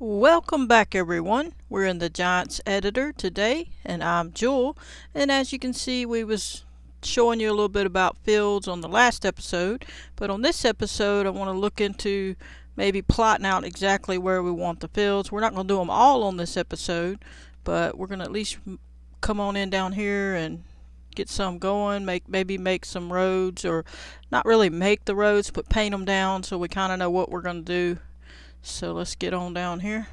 Welcome back everyone. We're in the Giants editor today and I'm Jewel, and as you can see we was showing you a little bit about fields on the last episode, but on this episode I want to look into maybe plotting out exactly where we want the fields. We're not going to do them all on this episode, but we're going to at least come on in down here and get some going, maybe make some roads, or not really make the roads but paint them down so we kind of know what we're going to do. So let's get on down here.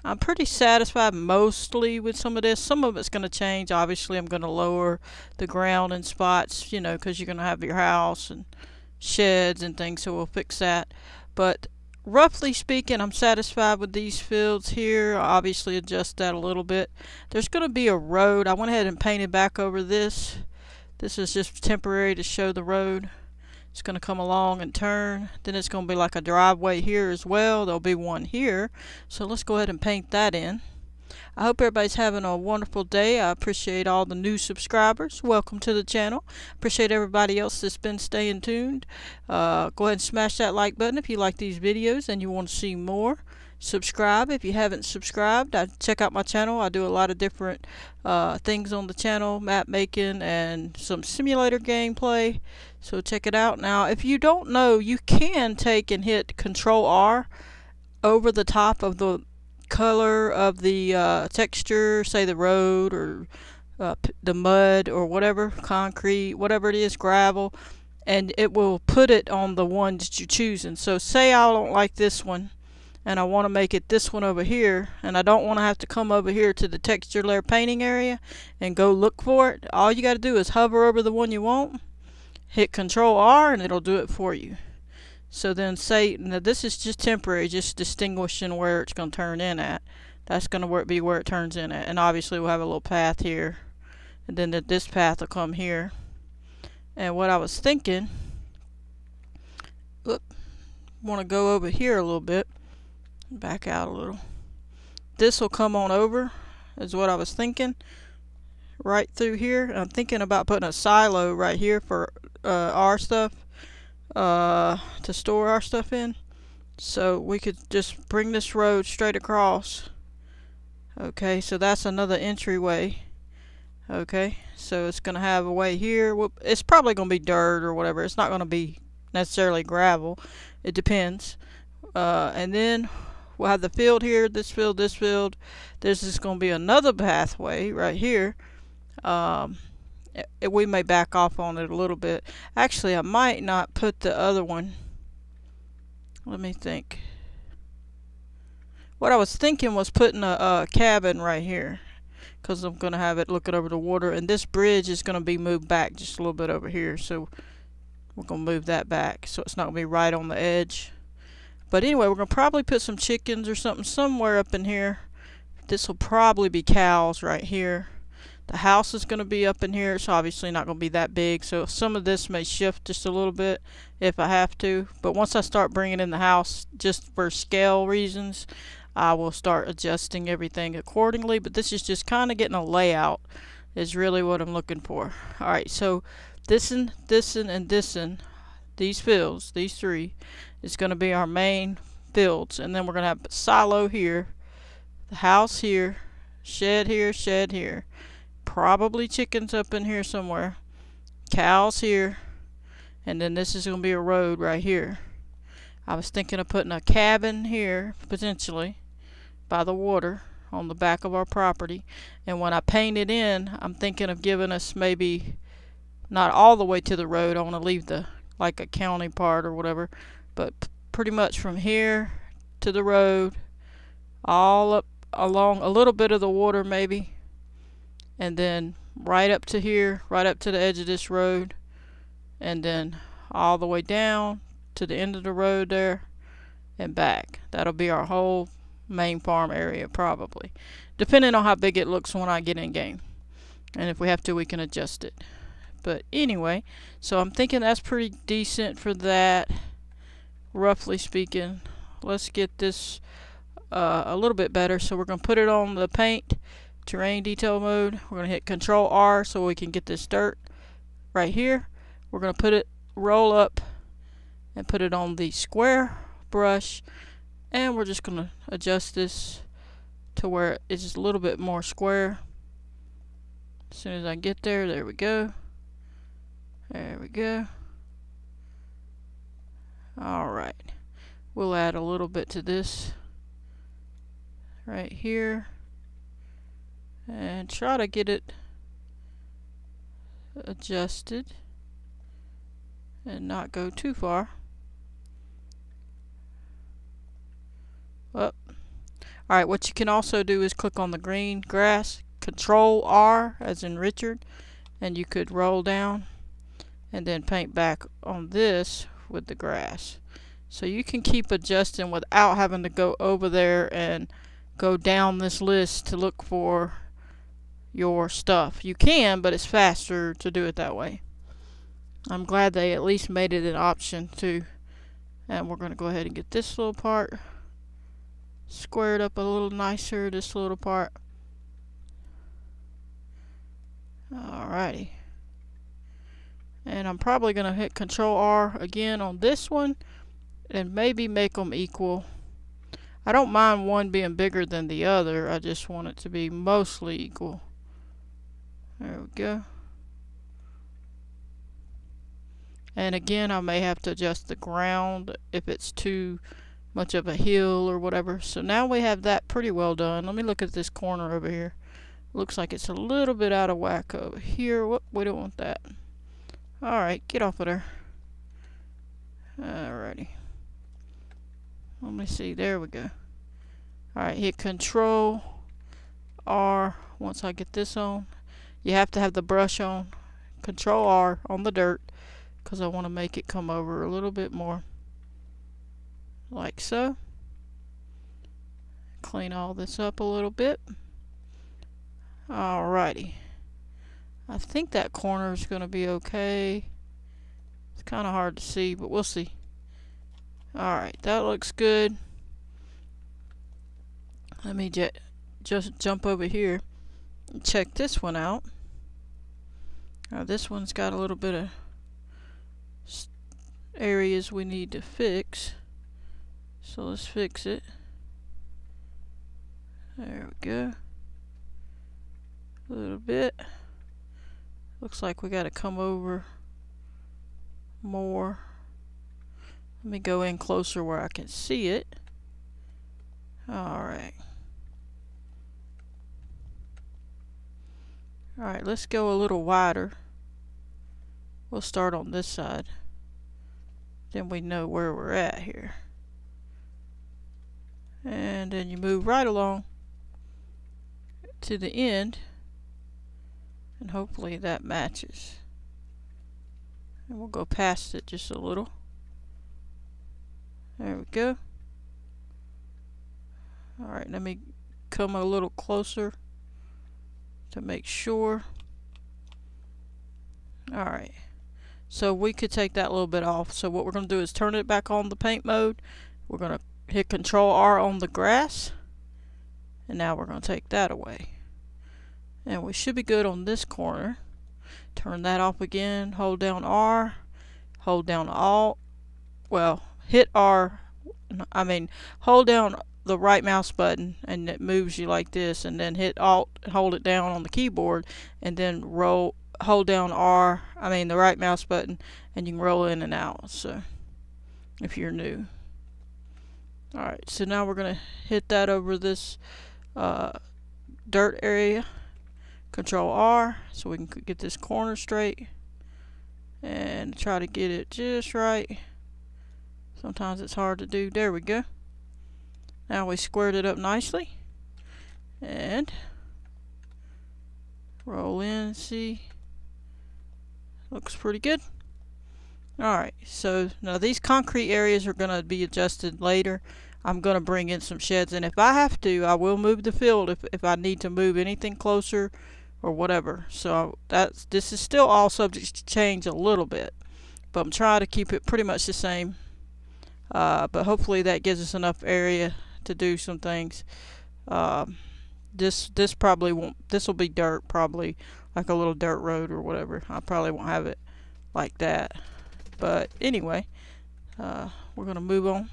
I'm pretty satisfied mostly with some of this. Some of it's going to change. Obviously I'm going to lower the ground in spots, you know, because you're going to have your house and sheds and things, so we'll fix that. But roughly speaking, I'm satisfied with these fields here. I'll obviously adjust that a little bit. There's going to be a road. I went ahead and painted back over this. This is just temporary to show the road. It's going to come along and turn. Then it's going to be like a driveway here as well. There'll be one here. So let's go ahead and paint that in. I hope everybody's having a wonderful day. I appreciate all the new subscribers. Welcome to the channel. Appreciate everybody else that's been staying tuned. Go ahead and smash that like button if you like these videos and you want to see more. Subscribe if you haven't subscribed. Check out my channel. I do a lot of different things on the channel, map making and some simulator gameplay, so check it out. Now if you don't know, you can take and hit Control R over the top of the color of the texture, say the road or the mud or whatever, concrete, whatever it is, gravel, and it will put it on the one that you're choosing. So say I don't like this one and I want to make it this one over here, and I don't want to have to come over here to the texture layer painting area and go look for it. All you got to do is hover over the one you want, hit Control R, and it'll do it for you. So then say, now this is just temporary, just distinguishing where it's going to turn in at. That's going to be where it turns in at, and obviously we'll have a little path here, and then this path will come here. And what I was thinking, want to go over here a little bit, back out a little. This will come on over is what I was thinking, right through here. I'm thinking about putting a silo right here for our stuff, to store our stuff in, so we could just bring this road straight across. Okay, so that's another entryway. Okay, so it's gonna have a way here. It's probably gonna be dirt or whatever. It's not gonna be necessarily gravel, it depends. And then we'll have the field here, this field, this field. There's just going to be another pathway right here. We may back off on it a little bit. Actually, I might not put the other one. Let me think. What I was thinking was putting a cabin right here, because I'm going to have it looking over the water, and this bridge is going to be moved back just a little bit over here. So we're going to move that back so it's not going to be right on the edge. But anyway, we're going to probably put some chickens or something somewhere up in here. This will probably be cows right here. The house is going to be up in here. It's obviously not going to be that big, so some of this may shift just a little bit if I have to. But once I start bringing in the house, just for scale reasons, I will start adjusting everything accordingly. But this is just kind of getting a layout is really what I'm looking for. Alright, so this'n, and this'n, these fields, these three, is going to be our main fields, and then we're going to have a silo here, the house here, shed here, probably chickens up in here somewhere, cows here, and then this is going to be a road right here. I was thinking of putting a cabin here potentially by the water on the back of our property, and when I paint it in, I'm thinking of giving us maybe not all the way to the road. I want to leave the like a county part or whatever, but pretty much from here to the road, all up along a little bit of the water maybe, and then right up to here, right up to the edge of this road, and then all the way down to the end of the road there and back. That'll be our whole main farm area, probably, depending on how big it looks when I get in game, and if we have to, we can adjust it. But anyway, so I'm thinking that's pretty decent for that, roughly speaking. Let's get this a little bit better. So we're going to put it on the paint terrain detail mode. We're going to hit Control R so we can get this dirt right here. We're going to put it, roll up, and put it on the square brush And we're just gonna adjust this to where it's just a little bit more square. As soon as I get there, there we go. There we go. Alright. We'll add a little bit to this right here. And try to get it adjusted and not go too far. Up. Alright, what you can also do is click on the green grass, Control R as in Richard, and you could roll down and then paint back on this with the grass. So you can keep adjusting without having to go over there and go down this list to look for your stuff. You can, but it's faster to do it that way. I'm glad they at least made it an option too. And we're going to go ahead and get this little part squared up a little nicer, this little part. Alrighty. And I'm probably going to hit Control R again on this one and maybe make them equal. I don't mind one being bigger than the other, I just want it to be mostly equal. There we go. And again, I may have to adjust the ground if it's too much of a hill or whatever. So now we have that pretty well done. Let me look at this corner over here. Looks like it's a little bit out of whack over here. Whoop, we don't want that. Alright, get off of there. Alrighty. Let me see, there we go. Alright, hit Control R once I get this on. You have to have the brush on. Control R on the dirt, because I want to make it come over a little bit more. Like so. Clean all this up a little bit. Alrighty. I think that corner is going to be okay. It's kind of hard to see, but we'll see. Alright, that looks good. Let me just jump over here and check this one out. Now this one's got a little bit of areas we need to fix. So let's fix it. There we go. A little bit. Looks like we got to come over more. Let me go in closer where I can see it. Alright. Alright, let's go a little wider. We'll start on this side. Then we know where we're at here. And then you move right along to the end. And hopefully that matches. And we'll go past it just a little. There we go. Alright, let me come a little closer to make sure. Alright. So we could take that little bit off. So what we're going to do is turn it back on the paint mode. We're going to hit Control R on the grass. And now we're going to take that away. And we should be good on this corner. Turn that off again. Hold down R. Hold down Alt. Well, hit R. Hold down the right mouse button and it moves you like this. And then hit Alt and hold it down on the keyboard. And then hold down R. The right mouse button. And you can roll in and out. So, if you're new. Alright, so now we're going to hit that over this dirt area. Control R so we can get this corner straight and try to get it just right. Sometimes it's hard to do. There we go. Now we squared it up nicely and roll in and see. Looks pretty good. Alright, so now these concrete areas are going to be adjusted later. I'm going to bring in some sheds, and if I have to, I will move the field if I need to move anything closer or whatever. So this is still all subject to change a little bit, but I'm trying to keep it pretty much the same. But hopefully that gives us enough area to do some things. This probably won't. This will be dirt, probably like a little dirt road or whatever. I probably won't have it like that. But anyway, we're gonna move on.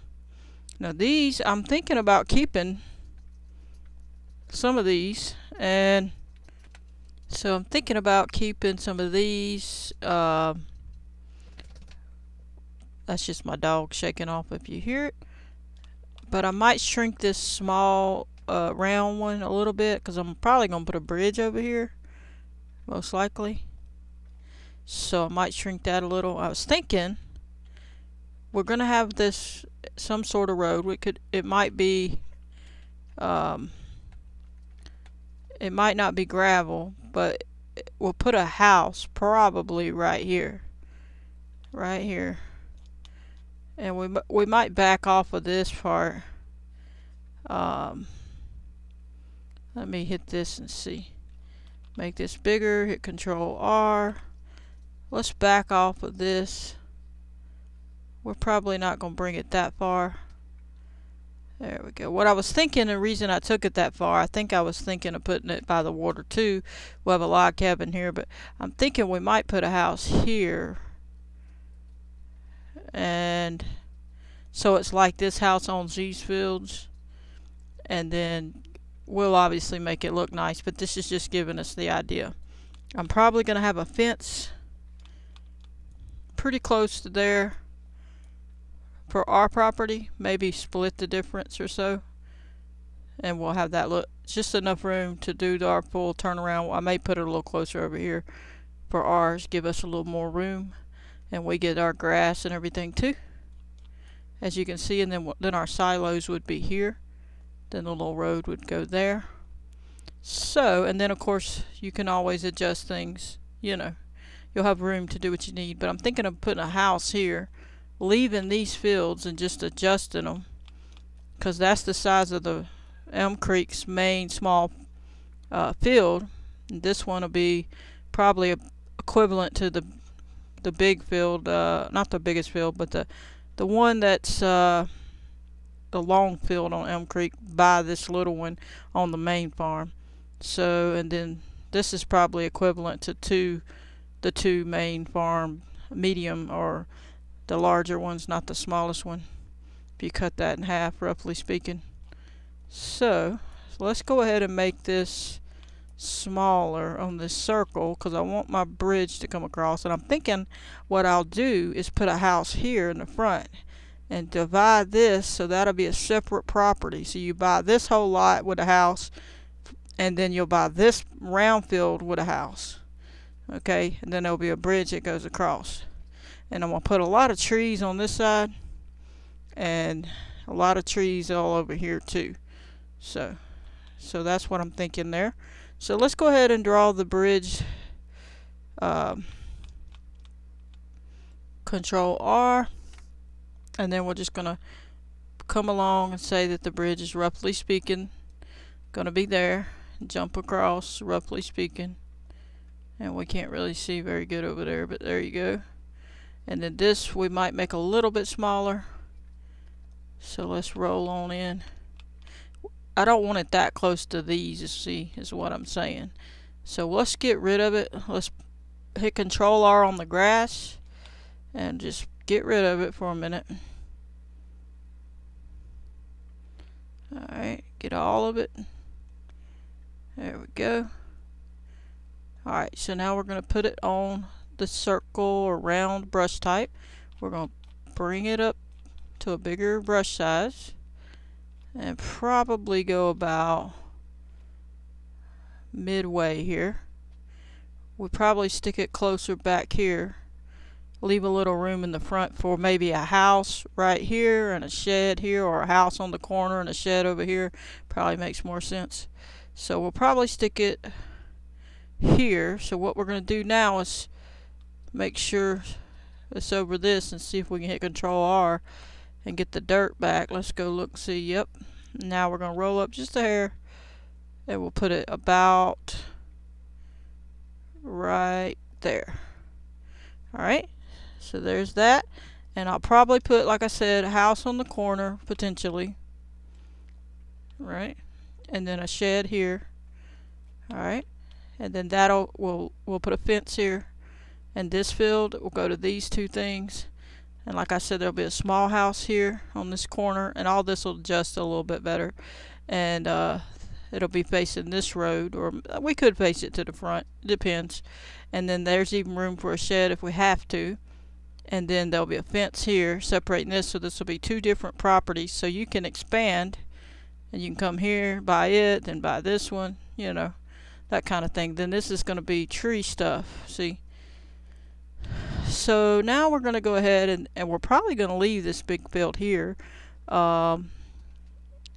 Now these, I'm thinking about keeping some of these, and so I'm thinking about keeping some of these. That's just my dog shaking off if you hear it. But I might shrink this small round one a little bit, because I'm probably going to put a bridge over here, most likely. So I might shrink that a little. I was thinking we're going to have this some sort of road. It might be it might not be gravel, but we'll put a house probably right here, and we might back off of this part. Let me hit this and see. Make this bigger, hit Control R. Let's back off of this. We're probably not going to bring it that far. There we go. What I was thinking, the reason I took it that far, I think I was thinking of putting it by the water too. We'll have a log cabin here, but I'm thinking we might put a house here. And so it's like this house owns these fields. And then we'll obviously make it look nice, but this is just giving us the idea. I'm probably going to have a fence pretty close to there for our property, maybe split the difference or so, and we'll have that look just enough room to do our full turnaround. I may put it a little closer over here for ours, give us a little more room, and we get our grass and everything too, as you can see. And then our silos would be here, then the little road would go there. So, and then of course you can always adjust things, you know, you'll have room to do what you need. But I'm thinking of putting a house here, leaving these fields and just adjusting them, because that's the size of the Elm Creek's main small field. And this one will be probably equivalent to the big field, not the biggest field, but the one that's the long field on Elm Creek by this little one on the main farm. So, and then this is probably equivalent to the two main farm, medium, or the larger one's, not the smallest one, if you cut that in half, roughly speaking. So let's go ahead and make this smaller on this circle, because I want my bridge to come across. And I'm thinking what I'll do is put a house here in the front and divide this, so that'll be a separate property. So you buy this whole lot with a house, and then you'll buy this round field with a house. Okay, and then there'll be a bridge that goes across. And I'm going to put a lot of trees on this side, and a lot of trees all over here too. So that's what I'm thinking there. So let's go ahead and draw the bridge. Control R, and then we're just going to come along and say that the bridge is, roughly speaking, going to be there. Jump across, roughly speaking. And we can't really see very good over there, but there you go. And then this we might make a little bit smaller. So let's roll on in. I don't want it that close to these, you see, is what I'm saying. So let's get rid of it. Let's hit Control R on the grass and just get rid of it for a minute. Alright, get all of it. There we go. Alright, so now we're going to put it on the circle or round brush type. We're going to bring it up to a bigger brush size and probably go about midway here. We'll probably stick it closer back here. Leave a little room in the front for maybe a house right here and a shed here, or a house on the corner and a shed over here. Probably makes more sense. So we'll probably stick it here. So what we're going to do now is make sure it's over this and see if we can hit Control R and get the dirt back. Let's go look, see. Yep. Now we're going to roll up just a hair, and we'll put it about right there. Alright, so there's that. And I'll probably put, like I said, a house on the corner potentially, right, and then a shed here. Alright, and then we'll put a fence here, and this field will go to these two things. And like I said, there'll be a small house here on this corner, and all this will adjust a little bit better. And it'll be facing this road, or we could face it to the front, depends. And then there's even room for a shed if we have to. And then there'll be a fence here separating this, so this will be two different properties, so you can expand and you can come here, buy it, then buy this one, you know, that kind of thing. Then this is going to be tree stuff, see. So now we're going to go ahead and we're probably going to leave this big field here, and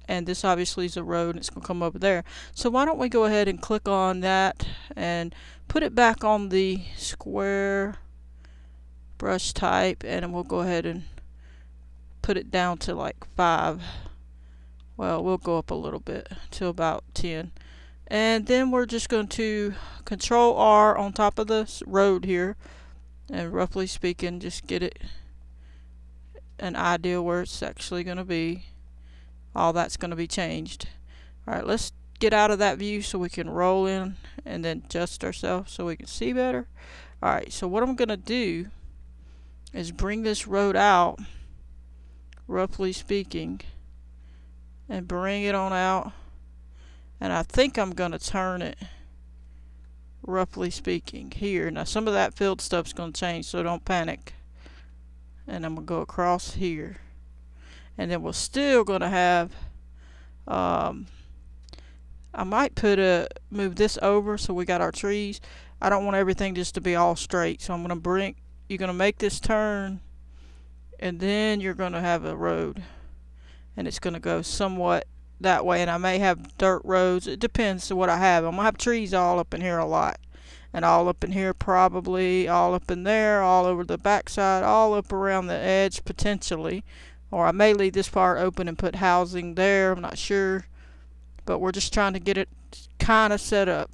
this obviously is a road and it's going to come over there. So why don't we go ahead and click on that and put it back on the square brush type, and then we'll go ahead and put it down to like 5. Well, we'll go up a little bit to about 10. And then we're just going to Control R on top of this road here, and roughly speaking just get it an idea where it's actually going to be. All that's going to be changed. Alright, let's get out of that view so we can roll in and then adjust ourselves so we can see better. Alright, so what I'm going to do is bring this road out, roughly speaking, and bring it on out. And I think I'm going to turn it, roughly speaking, here. Now some of that field stuff's going to change, so don't panic. And I'm going to go across here. And then we're still going to have, I might move this over so we got our trees. I don't want everything just to be all straight, so I'm going to you're going to make this turn, and then you're going to have a road, and it's going to go somewhat that way. And I may have dirt roads, it depends on what I have. I'm going to have trees all up in here a lot, and all up in here probably, all up in there, all over the backside, all up around the edge potentially. Or I may leave this part open and put housing there, I'm not sure, but we're just trying to get it kind of set up.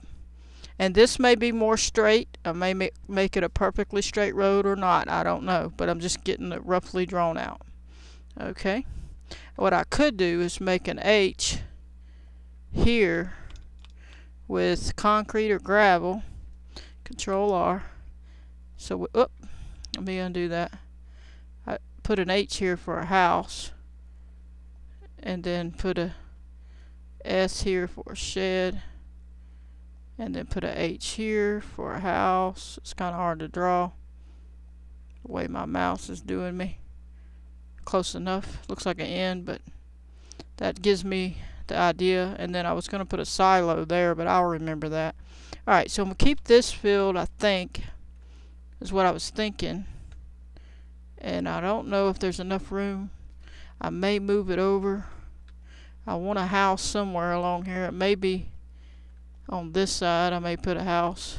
And this may be more straight. I may make it a perfectly straight road or not. I don't know. But I'm just getting it roughly drawn out. Okay. What I could do is make an H here with concrete or gravel. Control R. So, let me undo that. I put an H here for a house. And then put a S here for a shed. And then put a H here for a house. It's kind of hard to draw the way my mouse is doing me. Close enough. Looks like an N, but that gives me the idea. And then I was going to put a silo there, but I'll remember that. Alright, so I'm going to keep this field, I think, is what I was thinking. And I don't know if there's enough room. I may move it over. I want a house somewhere along here. It may be on this side. I may put a house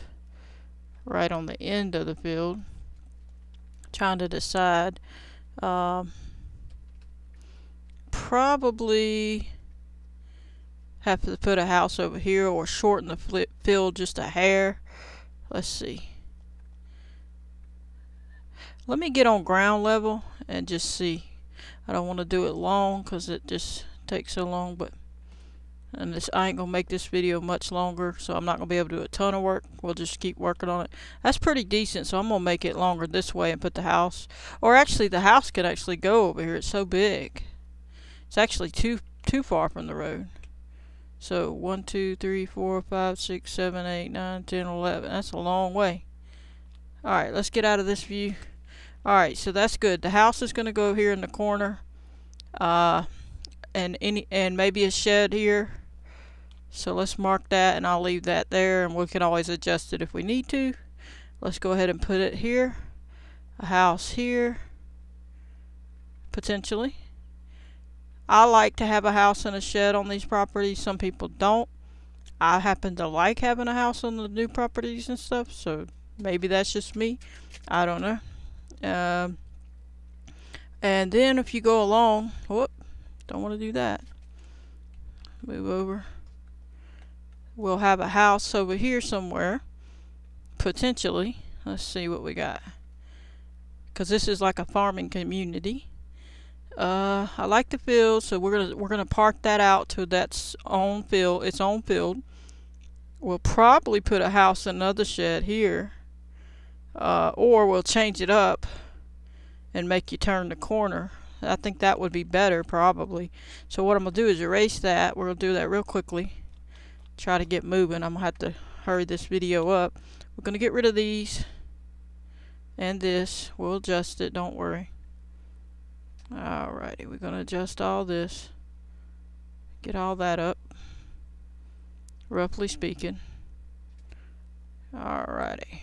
right on the end of the field. Trying to decide. Probably have to put a house over here or shorten the field just a hair. Let's see. Let me get on ground level and just see. I don't want to do it long because it just takes so long, but I ain't gonna make this video much longer, so I'm not gonna be able to do a ton of work. We'll just keep working on it. That's pretty decent, so I'm gonna make it longer this way and put the house, or actually the house could actually go over here. It's so big. It's actually too far from the road. So 1, 2, 3, 4, 5, 6, 7, 8, 9, 10, 11. That's a long way. Alright, let's get out of this view. Alright, so that's good. The house is gonna go here in the corner. And maybe a shed here. So let's mark that, and I'll leave that there, and we can always adjust it if we need to. Let's go ahead and put it here. A house here, potentially. I like to have a house and a shed on these properties. Some people don't. I happen to like having a house on the new properties and stuff, so maybe that's just me. I don't know. And then if you go along, whoop, don't want to do that. Move over. We'll have a house over here somewhere, potentially. Let's see what we got, because this is like a farming community. I like the field, so we're gonna park that out to its own field. We'll probably put a house and another shed here, or we'll change it up and make you turn the corner. I think that would be better probably. So what I'm going to do is erase that. We're going to do that real quickly. Try to get moving. I'm going to have to hurry this video up. We're going to get rid of these and this. We'll adjust it, don't worry. Alrighty, we're going to adjust all this. Get all that up, roughly speaking. Alrighty.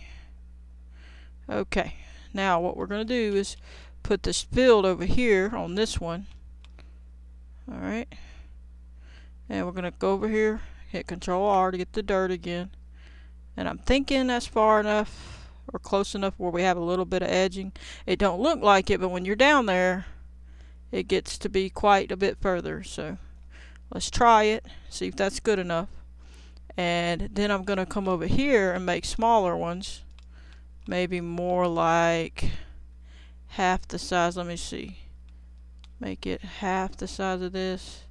Okay, now what we're going to do is put this field over here on this one. Alright. And we're going to go over here, hit Control R to get the dirt again. And I'm thinking that's far enough or close enough where we have a little bit of edging. It don't look like it, but when you're down there, it gets to be quite a bit further. So let's try it, see if that's good enough. And then I'm going to come over here and make smaller ones. Maybe more like half the size. Let me see. Make it half the size of this.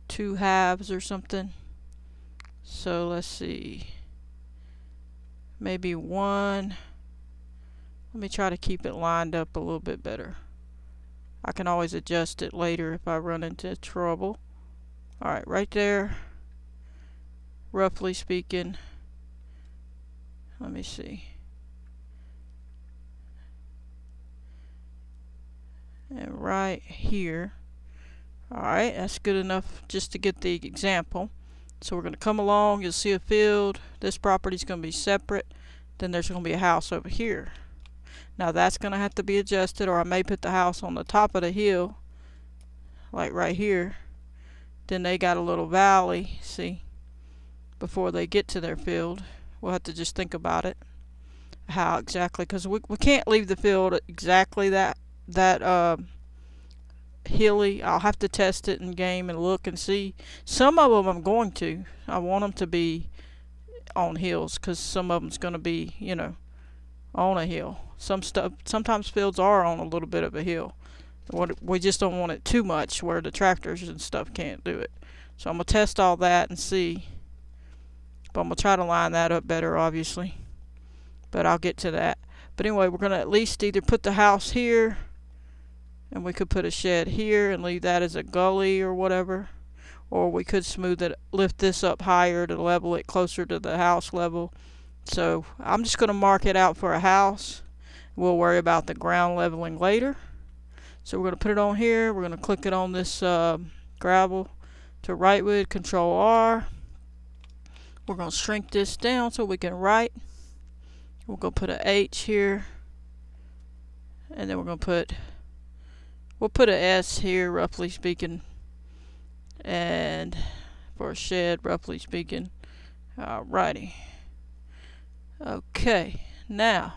2 halves or something. So let's see. Maybe 1. Let me try to keep it lined up a little bit better. I can always adjust it later if I run into trouble. Alright, right there. Roughly speaking. Let me see. And right here. Alright, that's good enough just to get the example. So we're going to come along, you'll see a field. This property is going to be separate. Then there's going to be a house over here. Now that's going to have to be adjusted, or I may put the house on the top of the hill, like right here. Then they got a little valley, see, before they get to their field. We'll have to just think about it, how exactly, because we can't leave the field exactly that hilly. I'll have to test it in game and look and see. Some of them I'm going to. I want them to be on hills, because some of them's going to be, you know, on a hill. Sometimes fields are on a little bit of a hill. We just don't want it too much where the tractors and stuff can't do it. So I'm going to test all that and see. But I'm going to try to line that up better, obviously. But I'll get to that. But anyway, we're going to at least either put the house here, and we could put a shed here and leave that as a gully or whatever. Or we could smooth it, lift this up higher to level it closer to the house level. So I'm just going to mark it out for a house. We'll worry about the ground leveling later. So we're going to put it on here. We're going to click it on this gravel to write with, Control R. We're going to shrink this down so we can write. We're going to put a H here. And then we'll put an S here, roughly speaking. And for a shed, roughly speaking. Alrighty. Okay, now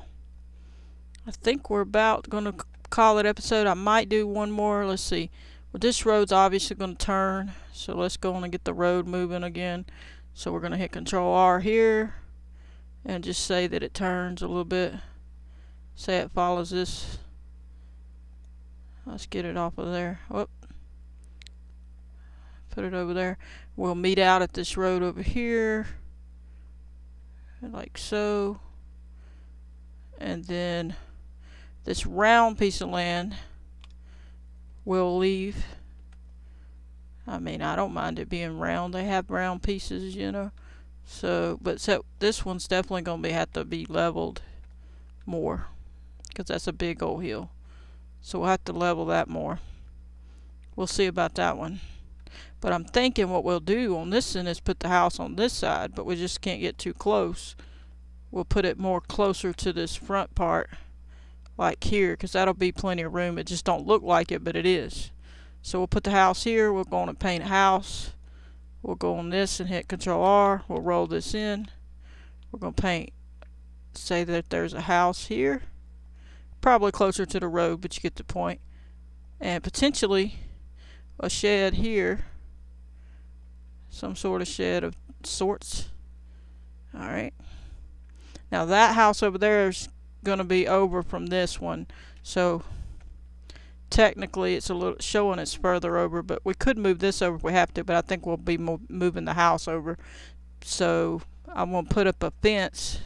I think we're about going to call it episode. I might do one more. Let's see. Well, this road's obviously going to turn, so let's go on and get the road moving again. So we're going to hit Control R here and just say that it turns a little bit. Say it follows this. Let's get it off of there. Whoop. Put it over there. We'll meet out at this road over here, like so. And then this round piece of land we'll leave. I mean, I don't mind it being round. They have round pieces, you know. So, but this one's definitely going to have to be leveled more, because that's a big old hill. So we'll have to level that more. We'll see about that one. But I'm thinking what we'll do on this end is put the house on this side, but we just can't get too close. We'll put it more closer to this front part, like here, because that'll be plenty of room. It just don't look like it, but it is. So we'll put the house here. We're going to paint a house. We'll go on this and hit Control R. We'll roll this in. We're going to paint, say that there's a house here. Probably closer to the road, but you get the point. And potentially a shed here. Some sort of shed of sorts. Alright. Now that house over there is going to be over from this one. So technically it's a little showing it's further over, but we could move this over if we have to, but I think we'll be moving the house over. So I'm going to put up a fence.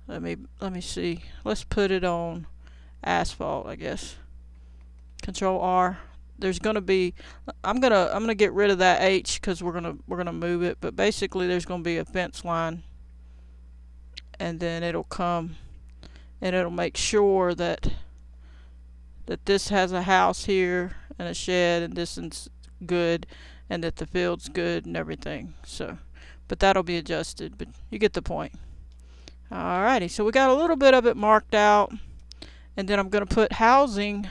Let me see. Let's put it on asphalt, I guess. Control R. There's gonna be, I'm gonna get rid of that H because we're gonna move it, but basically there's gonna be a fence line, and then it'll come and it'll make sure that this has a house here and a shed, and this is good, and that the field's good and everything. So, but that'll be adjusted, but you get the point. Alrighty, so we got a little bit of it marked out, and then I'm gonna put housing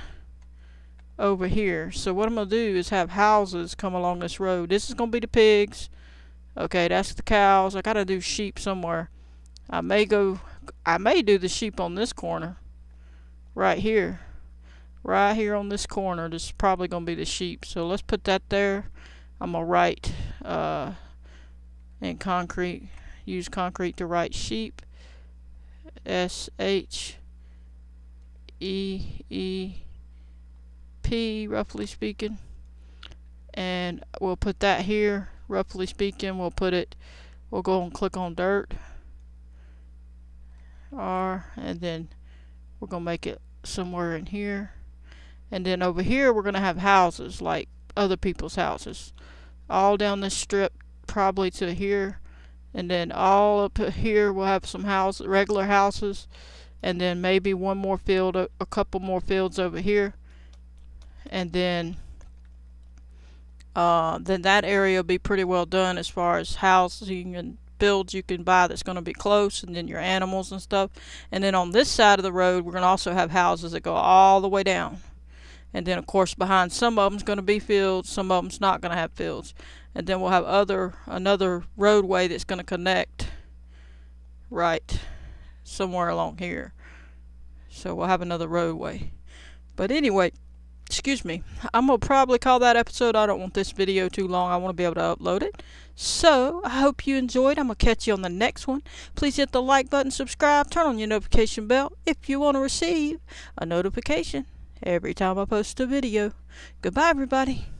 over here. So what I'm gonna do is have houses come along this road. This is gonna be the pigs. Okay, that's the cows. I gotta do sheep somewhere. I may do the sheep on this corner right here on this corner. This is probably gonna be the sheep, so let's put that there. I'm gonna write in concrete, use concrete to write sheep, SHEEP, roughly speaking, and we'll put that here. Roughly speaking, we'll go and click on dirt, R, and then we're gonna make it somewhere in here. And then over here we're gonna have houses like other people's houses, all down this strip probably to here, and then all up here we'll have some houses, regular houses, and then maybe one more field, a couple more fields over here, and then that area will be pretty well done as far as housing and builds you can buy that's going to be close, and then your animals and stuff. And then on this side of the road we're going to also have houses that go all the way down, and then of course behind some of them's going to be fields, some of them's not going to have fields, and then we'll have another roadway that's going to connect right somewhere along here. So we'll have another roadway. But anyway, excuse me, I'm gonna probably call that episode. I don't want this video too long. I want to be able to upload it. So I hope you enjoyed. I'm gonna catch you on the next one. Please hit the like button, subscribe, turn on your notification bell if you want to receive a notification every time I post a video. Goodbye, everybody.